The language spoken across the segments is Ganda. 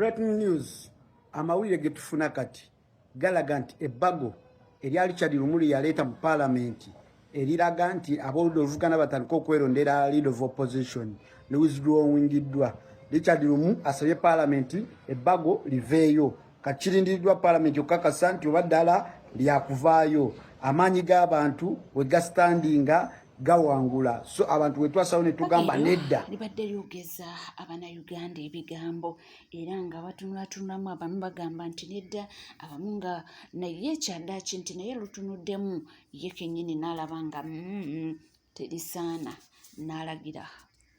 Breaking news. Amawulire getufuna kati galaga nti ebbago eryali Richard Lumuli yaleeta mu parliament eriraga nti aboludde oluvugana batandika okwerondera leader of opposition ne withdrawingiddwa. Richard Lumu asabye parliament ebbago liveeyo. Kakirindiddwa parliament okukakasa nti oba ddala lyakuvaayo. Amaanyi g'abantu we gastandinga gawangula. So abantu wetwasawo ne tugamba nedda. Libadde lyogeza Abannayuganda ebigambo era nga batunulatunulamu abamu bagamba nti nedda, abamu nga naye ekyaddaaki nti naye lutunuddemu ye kennyini n'alaba nga terisaana n'alagira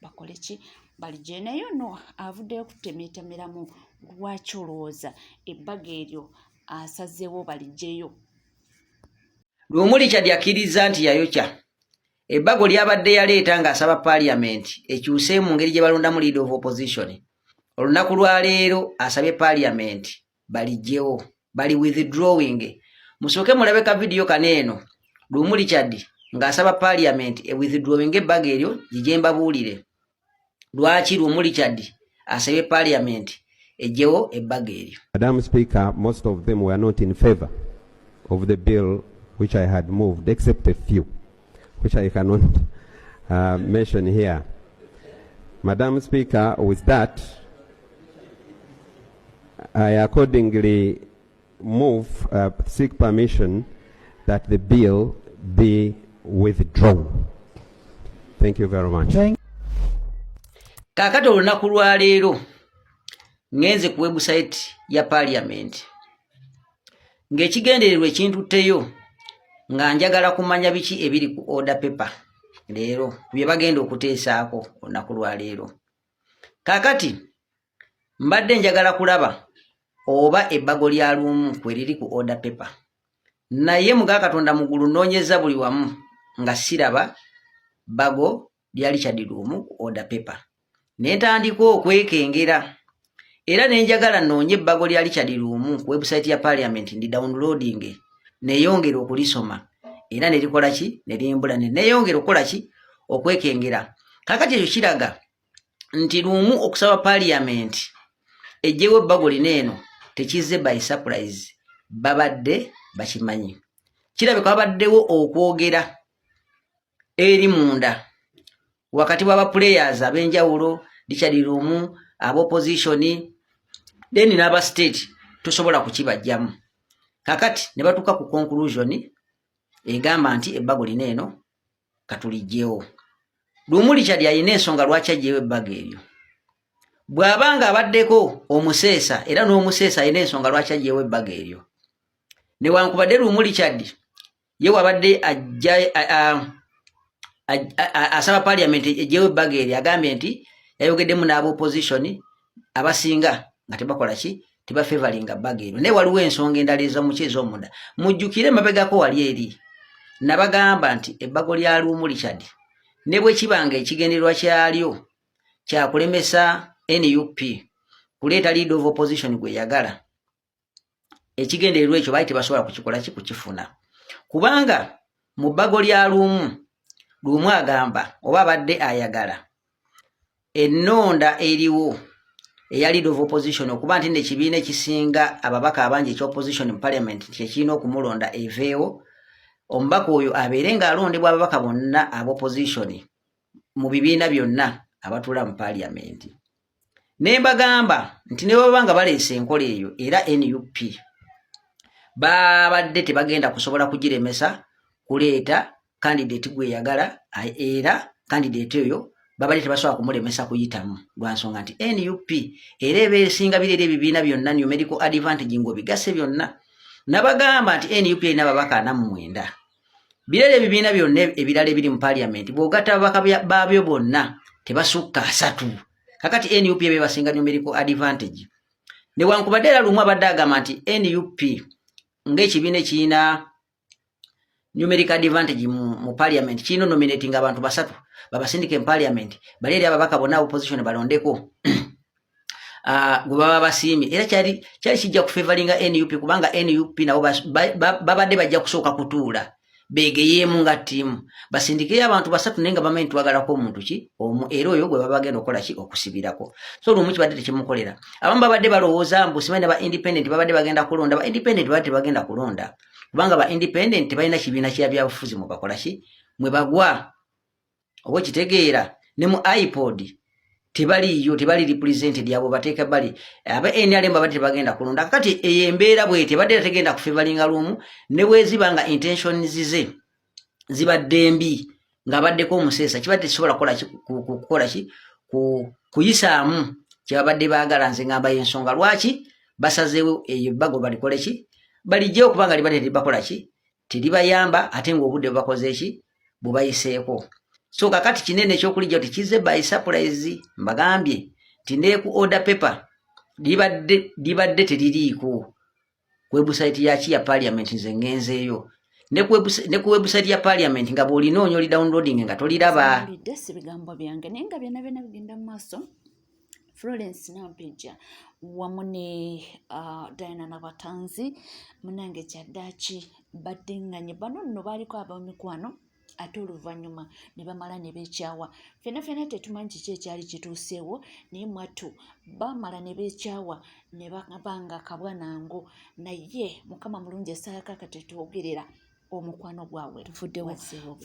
bakole ki balijje. Naye ono avuddeyo kutemeetamiramu lwaki olowooza ebbaga eryo asazeewo balijjeyo. Lumuli kyadyakkiriza nti yayokya ebbago lyabadde yaleeta ng'asaba parliament ekyuse mu ngeri gye balondamu leader of opposition. Olunaku lwa leero asabye parliament balijjewo, bali withdrawing. Musooke mulabe ka video kaneeno Lumuli Kyaddi ng'asaba parliament withdrawing ebbago eryo gye mbabuulire. Lwaki Lumuli Kyaddi asabye parliament ejjewo ebbago eryo. Madam Speaker, most of them were not in favor of the bill which I had moved, except a few, which I cannot mention here. Madam Speaker, with that, I accordingly seek permission that the bill be withdrawn. Thank you very much. Kakati olunaku lwa leero ngenze ku website ya parliament ng'ekigendererwa ekintutteyo nga njagala kumanya biki ebiri ku order paper leero bye bagenda okuteesaako olunaku lwa leero. Kakati mbadde njagala kulaba oba ebbago lya Lumu kwe liri ku order paper, naye muga Katonda mugulu noonyeza buli wamu nga siraba bbago lya Richard Lumu ku order paper. Ne ntandika okwekengera era ne njagala nnoonye ebbago lya Richard Lumu ku website ya parliament ndi downloading neyongera okulisoma era ne likola ki ne limbula neyongera okukola ki okwekengera. Kakati ekyo kiraga nti Lumu okusaba parliament ejjewo ebbago lineeno tekizze by surprise, babadde bakimanyi. Kirabika babaddewo okwogera eri munda wakati w'aba players ab'enjawulo, Richard Lumu, ab'opposition, then n'aba state tosobola kukibajjamu. Kakati ne batuuka ku conclusion egamba nti ebbago lineeno katulijjewo. Lumuli Kyaddi alina ensonga lwaki aggyewo ebbago eryo. Bw'abanga abaddeko omuseesa era n'omuseesa alina ensonga lwaki aggyewo ebbago eryo. Newankubadde Lumuli Kyaddi ye wabadde asaba parliament eggyewo ebbago eryo agambye nti yayogeddemu n'ab'opposition abasinga nga tebakola ki tebafavoringa bbago eryo. Naye waliwo ensonga endala ez'omuki ez'omunda. Mujjukire emabegako wali eri nabagamba nti ebbago lya Lumuli Kyaddi ne bwe kibanga ekigendererwa kyalyo kyakulemesa NUP kuleeta leader of opposition gwe yagala, ekigendererwa ekyo baali tebasobola kukikola ki kukifuna. Kubanga mu bbago lya Lumu agamba oba abadde ayagala ennonda eriwo eya leader of opposition okuba nti n'ekibiina ekisinga ababaka abangi ekya-opposition mu parliament kyekirina okumulonda eveewo, omubaka oyo abeere ng'alondebwa ababaka bonna ab'opposition mu bibiina byonna abatuula mu parliament. Ne mbagamba nti ne baba nga baleese enkola eyo era NUP babadde tebagenda kusobola kugiremesa kuleeta candidate gwe yagala era candidate oyo babadde tebasobola kumulemesa kuyitamu lwa nsonga nti NUP era ebeesinga bireera ebibiina byonna numerical advantage ng'obigase byonna. Nabagamba nti NUP erina ababaka 49. Bireera ebibiina byonna ebirala ebiri mu parliament bw'ogatta ababaka baabyo bonna tebasukka 3. Kakati NUP ebe basinga numerical advantage. Newankubadde era Lumu abadde agamba nti NUP ng'ekibiina ekirina numerical advantage mu parliament kirina nominating abantu 3 babasindike mu parliament bali eri ababaka bonna opposition balondeko gwe baba basiimye era kyali kijja kufavoringa NUP kubanga NUP nabo babadde bajja kusooka kutuula begeyeemu nga ttiimu basindikeyo abantu basatu naye nga bamanyi twagalako omuntu ki omu era oyo gwe baba bagenda okukola ki okusibirako so olumu kibadde tekimukolera abamu babadde balowooza mbu simanyi ba independent babadde bagenda kulonda ba independent babadde tebagenda kulonda kubanga ba independent tebalina kibiina kya byabufuzi mwe bakola ki mwe bagwa oba kitegeera ne mu iPod tebali represented yabo bateeka bali aba NRM babadde tebagenda kulonda kati eyembeera bwe tebadde tegenda kufevalinga lumu ne wezibanga intentions zize zibadde mbi ngabaddeko omuseesa kibadde kisobola kukola ki kuyisaamu kyabadde baagala nze ngamba y'ensonga lwaki basazeewo eyo bago balikole ki balijjewo kubanga libadde libakola ki telibayamba ate ng'obudde bubakoze ki bubayiseeko so kakati kinene ekyokulijja ti kize by surprise mbagambye ti neku order paper libadde teririiko website yaki ya parliament nze ngenzeeyo ne ku website ya parliament nga bw'olinoonyo li downloading nga toliraba bigambo byange naye nga byonna bigenda mu maaso Florence Nampija wamu ne Diana Nabatanzi munange kyaddaaki baddinganye bano nno baaliko ab'emikwano ate oluvannyuma ne bamala ne beekyawa ffenna tetumanyi kiki ekyali kituuseewo naye mwattu bamala ne beekyawa ne babanga kabwanango naye mukama mulungi esaayaka tetwogerera omukwano gwabwe tufuddewo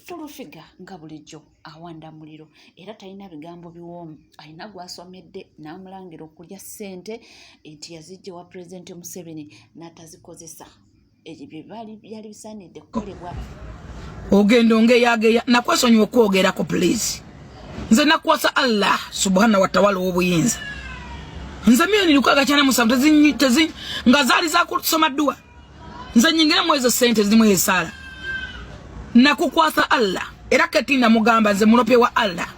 tulufiga nga bulijjo awanda muliro era talina bigambo biwoomu alina gwasomedde n'amulangira okulya ssente nti yazijja wa pulezidenti Museveni n'atazikozesa ebyo byali bisaanidde kukolebwa ogenda ongeyageya nakwesonyiwa okwogerako please nze nakwasa Allah subhanahu wa ta'ala w'obuyinza nze milioni 697 nga zaali zakusoma dduwa nze nyingire mu ezo sente zimu esala nakukwasa Allah era ketina mugamba nze mulope wa Allah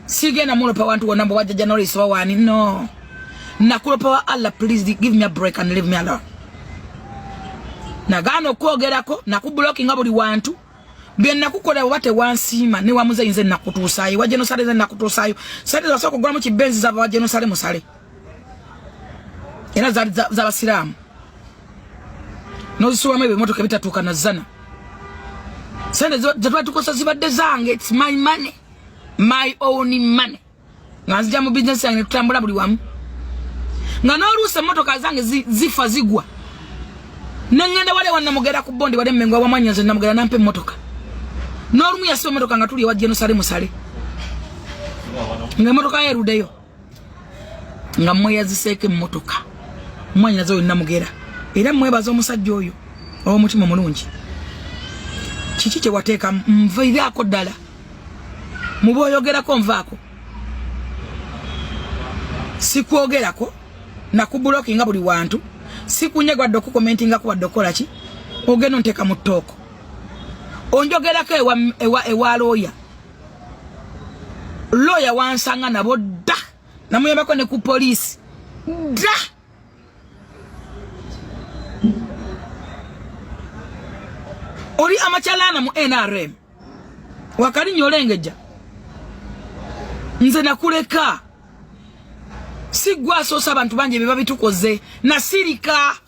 sigenda mulope wantu wonna wajja January so wani no nakulope wa Allah please give me a break and leave me alone nagano okwogerako nakubulookinga buli wantu byonna kukola wate wansiima ne wamuze nze nakutuusaayo wa genocide nze nakutuusaayo sente zasooka okugulamu kibenzi zava wa genocide musale era z'abasiraamu n'ozisuwamu ebyo emotoka ebitatuuka na zana sente zetwali tukosa zibadde zange it's my money my own money nga nzija mu bizinesi yange netutambula buli wamu nga n'oluusi emotoka zange zifa zigwa nengenda wale wanamugera ku bondi wale mmengo wamanya nze namugera nampe emotoka n'olumu yasiba emotoka nga tuli ewa genocide musale nga emotoka yerudeyo nga mweyaziseeko emotoka mwanyi nazo yonna mugera era mwebaza omusajja oyo ow'omutima mulungi kiki kye wateeka nviiraako ddala muba oyogerako nvaako sikwogerako nakubulookinga buli wantu sikunyegwadde okukomentingako wadde okola ki ogenda onteeka mu ttooko onjogerako ewa looya wansanga nabo dda namuyambako ne ku poliisi dda oli amakyalaana mu NRM wakalinya olengejja nze nakuleka sigwa asoosa abantu bangi bye babitukoze nasirika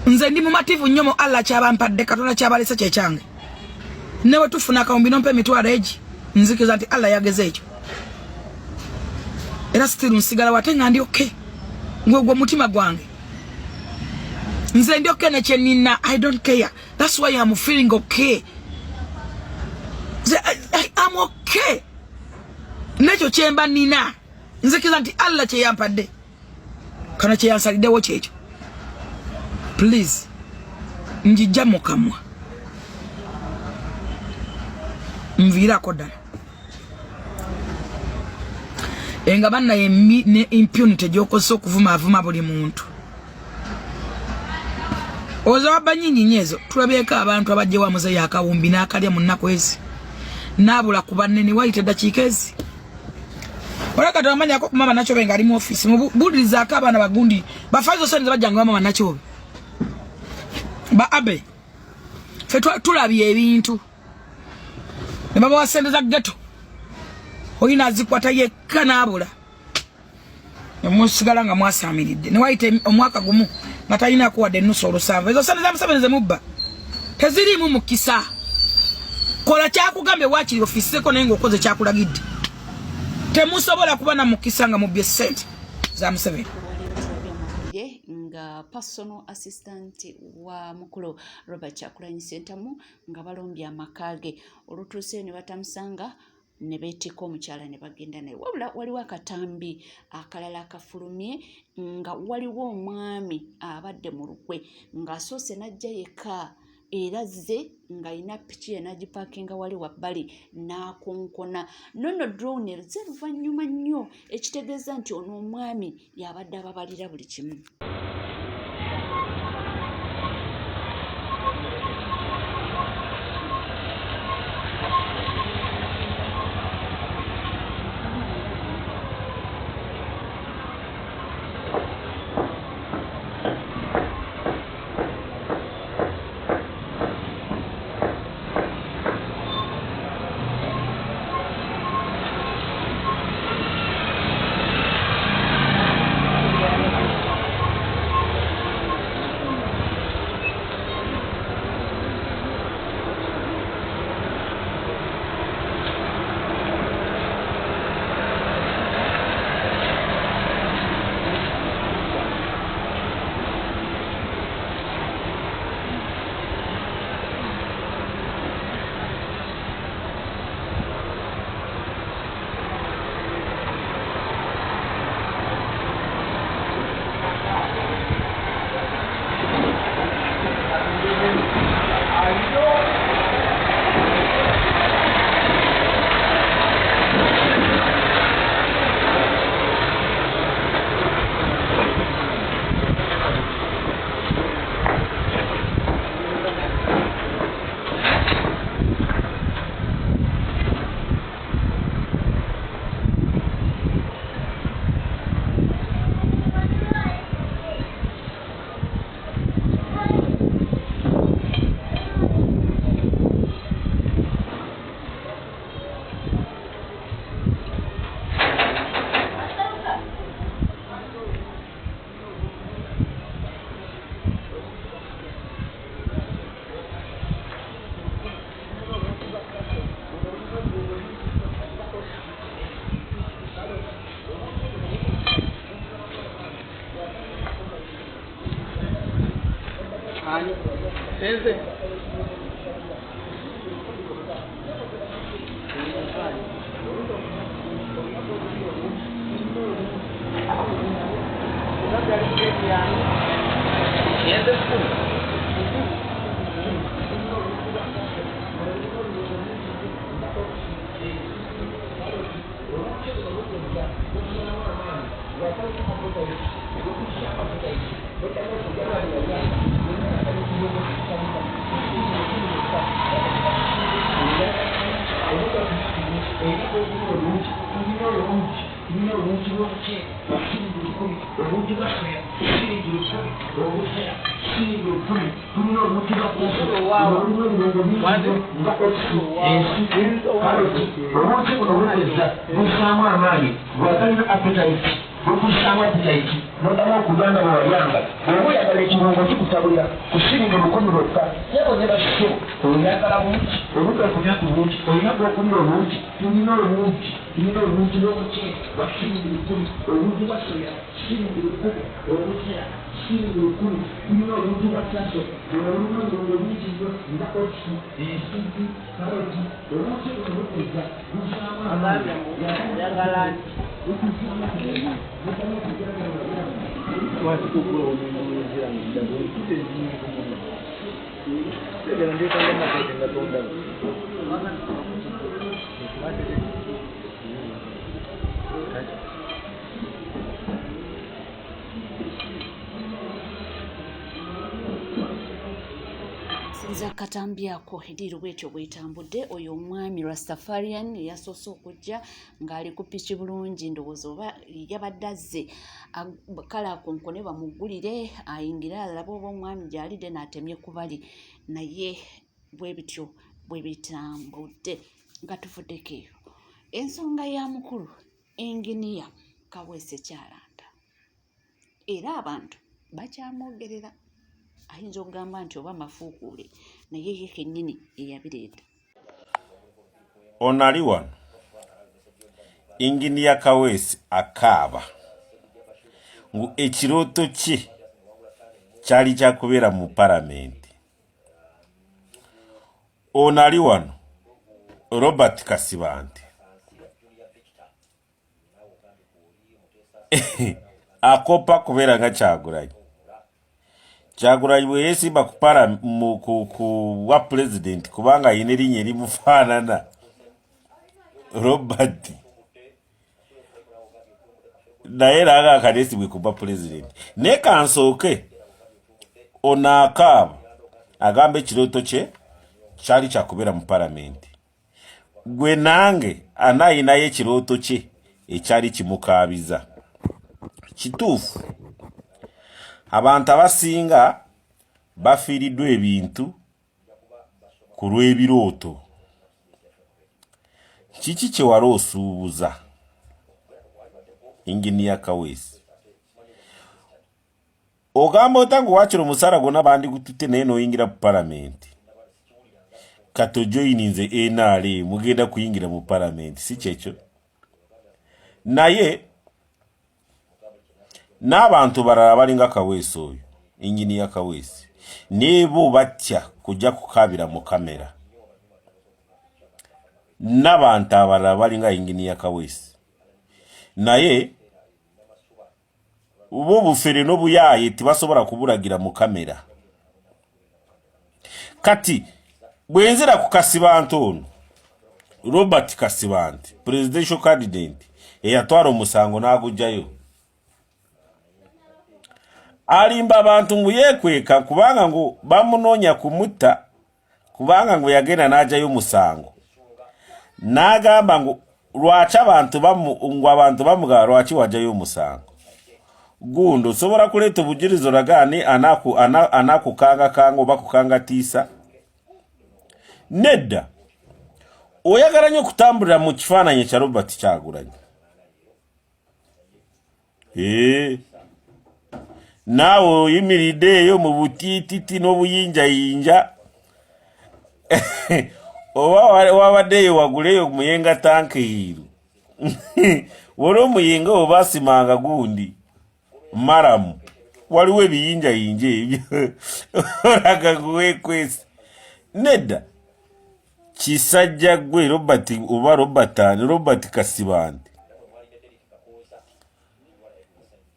nze ndi mumativu nnyo mu Allah kyabampadde Katonda kyabalesa kyekyange newe tufuna akawumbi nompe emitwalo egi nzikiza nti Allah yageze ekyo era still nsigala wate nga ndi okay ngwe mutima gwange nze ndi okay nekye nina I don't care that's why I'm feeling okay I'm okay nekyo kyemba nina nzikiza nti Allah kyeyampadde kana kyeyansaliddewo kyekyo please njijja mukamwa nviirako ddala enga banna ne impunity gyokozesa okuvumaavuma buli muntu oza wabba nnyinyi ezo tulabyeko abantu abajjewo amuzeeyo akawumbi n'akalya mu nnaku ezi n'abula ku bannene wayita eddakiika ezi oleka tewamanyako ku mama Nakyobe ng'ali mu ofiisi mubulirizaako abaana bagundi bafaizo sente bajjanga mama Nakyobe ba abe fe tulabye ebintu ne baba wa sente za ghetto oyina azikwata yekka n'abula nemusigala nga mwasaamiridde ne wayita omwaka gumu nga talina kuwadde ennusu olusanvu. Ezo ssente za Museveni ze mubba teziriimu mukisa. Kola kyakugambye waakiri ofiseko naye ng'okoze kyakulagidde. Temusobola kuba na mukisa nga mubbye ssente za Museveni. Nga personal assistant wa mukulu Robert Kyagulanyi Ssentamu nga balombye amakage olutuuse ne batamusanga ne beetika omukyala ne bagenda naye. Wabula waliwo akatambi akalala akafulumye nga waliwo omwami abadde mu lukwe ng'asoose n'ajja yekka era zze ng'alina piki ye n'agipaakinga wali wabbali n'akonkona. Nno drone erze luvannyuma nnyo ekitegeeza nti ono omwami y'abadde ababalira buli kimu. Katambi ako ediru bwetyo bwetambudde oyo omwami Rastafarian yasoose okujja ng'ali ku piki bulungi ndowooza oba yabadde azze kale akonkone bamuggulire ayingire alabe oba omwami gy'alidde n'atemye ku bali naye bwe bityo bwe bitambudde nga tuvuddeko eyo ensonga ya mukulu enginiya Kaweese Kyalanda era abantu bakyamogerera ayinza okugamba nti oba mafuukule naye ye kennyini eyabireeta. Ono ali wano Engineer Kaweesi akaaba ngu ekirooto kye kyali kyakubeera mu palamenti. Ono ali wano Robert Kasibante akopa kubeera nga Kyagulanyi. Kyagulanyi bwe yeesimba ku wa president kubanga ayina erinnya erimufaanana Robert naye nanga akaneesibwe kuba president. Naye kansooke ono akaaba agamba ekirooto kye kyali kyakubeera mu palamenti. Gwe nange anaayinayo ekirooto kye ekyali kimukaabiza. Kituufu abantu abasinga bafiiriddwa ebintu ku lw'ebirooto. Kiki kye wali osuubuza Engineer Kaweesi? Ogamba otangu wakiro omusaala gwonna bandigututte naye n'oyingira mu palamenti. Kato joyininze NRA mugenda kuyingira mu palamenti si kyekyo. Naye n'abantu balala balinga Kaweesi oyo Engineer Kaweesi nebo batya kujja kukaabira mu kamera. N'abantu abalala balinga Engineer Kaweesi naye bo bufere n'obuyaaye tibasobola kubulagira mu kamera. Kati bwenzera ku Kasibante ono Robert Kasibante presidential candidate eyatwala omusango n'agujjayo alimba abantu ngu yeekweka kubanga ngu bamunoonya kumutta kubanga ngu yagenda n'ajayo omusango n'agamba ngu lwaki abantu bamugaba lwaki wajayo omusango. Gundo sobola kuleeta obujulizi lagani anakukanga kanga oba kukangatiisa. Nedda oyagala nnyo okutambulira mu kifaananyi kya Robert Kyagulanyi. Naawe oyimiridde eyo mu butiititi n'obuyinjayinja oba wabaddeyo waguleyo muyenga tankiiru wali omuyinga oba asimanga gundi maramu waliwo ebiyinjayinja ebyo olaga guweekwesi. Nedda kisajja gwe Robert oba Robert Kasibante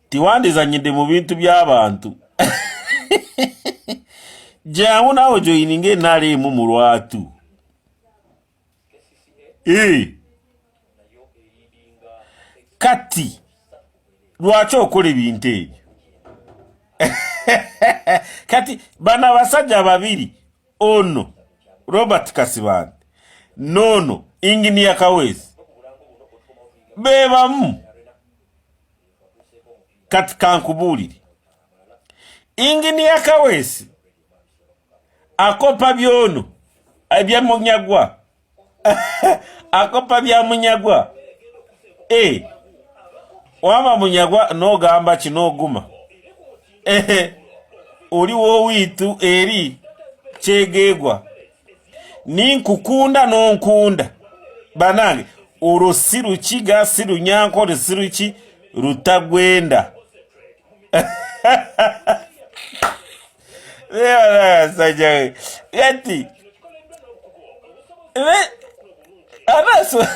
tiwandizanyidde mu bintu by'abantu. Jangu naawe joyininga NRA mu lwatu. Kati lwaki okola ebintu ebyo? Kati bana basajja babiri ono Robert Kasibante nono Engineer Kaweesi bebamu. Kati kankubuulire Engineer Kaweesi akopa byono ebya Munyagwa akopa bya Munyagwa wama Munyagwa n'ogamba kinoguma oli wowiitu eri kyegeegwa ninkukunda n'onkunda banange olwo si Lukiga si Lunyankole si Luki Rutagwenda. Sajja yati anaso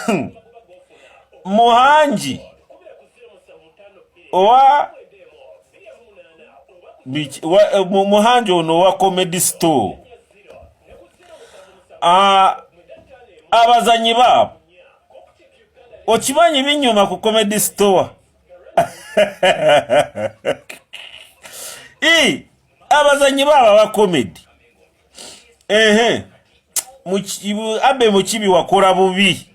Muhanji owa Muhanji ono wa Comedy Store abazanyi baabo okimanyi binyuma ku Comedy Store. Abazanyi baabo ba comedy abe mukibi wakola bubi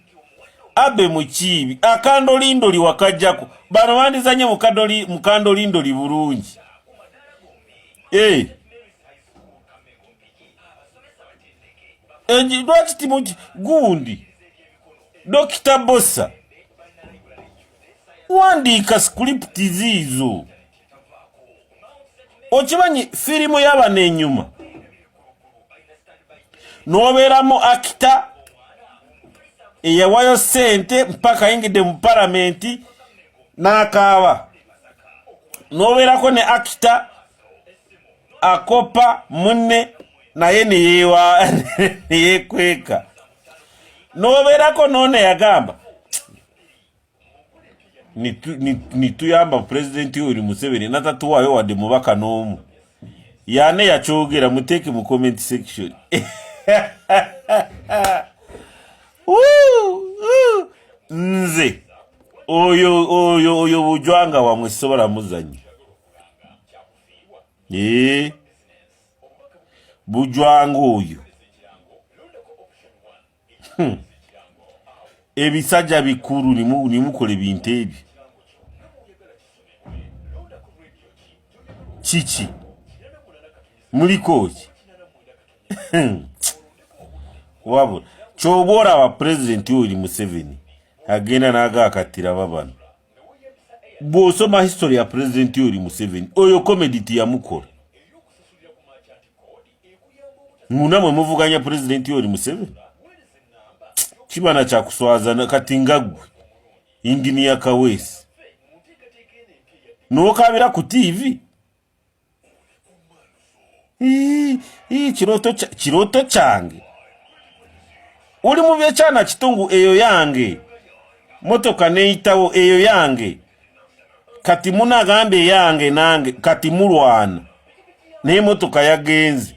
abe mukibi akandolindoli wakajjako bano bandizanye mukandolindoli bulungi. Lwaki timuti gundi Dr. Bossa wandiika script ziizo okimanyi firimu y'abano enyuma n'obeeramu akita eyawayo sente mpaka ayingidde mu palamenti n'akaaba, n'obeerako ne akita akopa munne naye neyeekweka, n'obeerako noone yagamba nituyamba President Yoweri Museveni natatuwaayo wadde mubaka n'omu. Yaane yakyogera, muteeke mu comment section. Nze oyo bujwanga wamwe sobola muzannya. Bujwanga oyo ebisajja bikulu nimukole bintu ebyo. Kiki muliko ki? Wabula kyobora wa President Yoweri Museveni agenda n'agaakatira babano. Bw'osoma history ya President Yoweri Museveni, oyo comedy yamukola. Munamwe muvuganya President Yoweri Museveni kibana kya kuswaza kati ngaggwe Engineer Kaweesi n'okabira ku TV. Kiroto kyange oli mu byekyana kitungu eyo yange, motoka neyitawo eyo yange, kati munagambe yange nange kati mulwana naye motoka yagenze.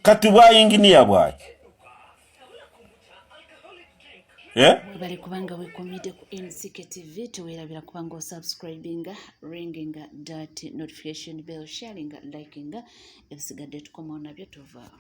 Kati bwa Engineer bwaki bali kubanga wekomide ku MCK TV tuwerabira kubanga subscribinga, ringinga that notification bell, sharinga, likinga ebisigadde tukomawo nabyo tuva.